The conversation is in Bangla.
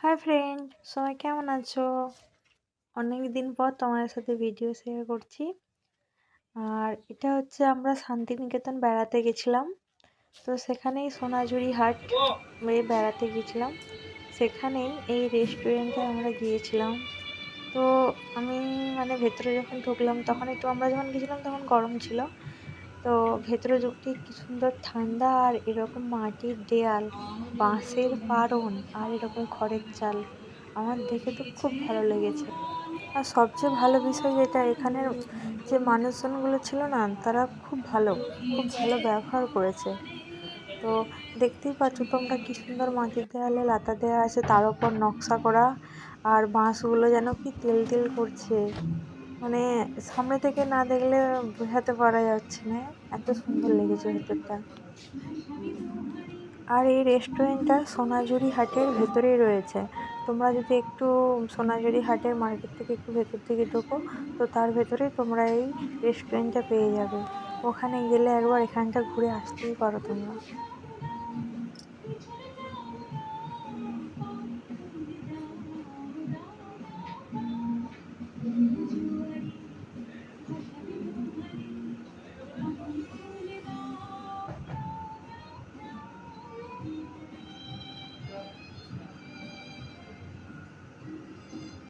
হাই ফ্রেন্ড, সবাই কেমন আছো? অনেক দিন পর তোমাদের সাথে ভিডিও শেয়ার করছি। আর এটা হচ্ছে আমরা শান্তিনিকেতন বেড়াতে গেছিলাম। তো সেখানেই সোনাঝুরি হাট বেড়াতে গেছিলাম। সেখানেই এই রেস্টুরেন্টে আমরা গিয়েছিলাম। তো আমি ভেতরে যখন ঢুকলাম তখন আমরা যখন গেছিলাম তখন গরম ছিল। তো ভেতরে ঢুকতেই কি সুন্দর ঠান্ডা, আর এরকম মাটির দেয়াল, বাঁশের পারণ, আর এরকম খড়ের চাল। আমার দেখে তো খুব ভালো লেগেছে। আর সবচেয়ে ভালো বিষয় যেটা, এখানের যে মানুষজনগুলো ছিল না, তারা খুব ভালো, খুব ভালো ব্যবহার করেছে। তো দেখতেই পাচ্ছ তোমরা কি সুন্দর মাটির দেয়ালে লাতা দেওয়া আছে, তার উপর নকশা করা, আর বাঁশগুলো যেন কি তেল তেল করছে। সামনে থেকে না দেখলে বোঝাতে পারা যাচ্ছে না, এত সুন্দর লেগেছে ভেতরটা। আর এই রেস্টুরেন্টটা সোনাঝুরি হাটের ভেতরেই রয়েছে। তোমরা যদি একটু সোনাঝুরি হাটের মার্কেট থেকে একটু ভেতর দিকে ঢোকো, তো তার ভেতরেই তোমরা এই রেস্টুরেন্টটা পেয়ে যাবে। ওখানে গেলে একবার এখানটা ঘুরে আসতেই পারো তোমরা।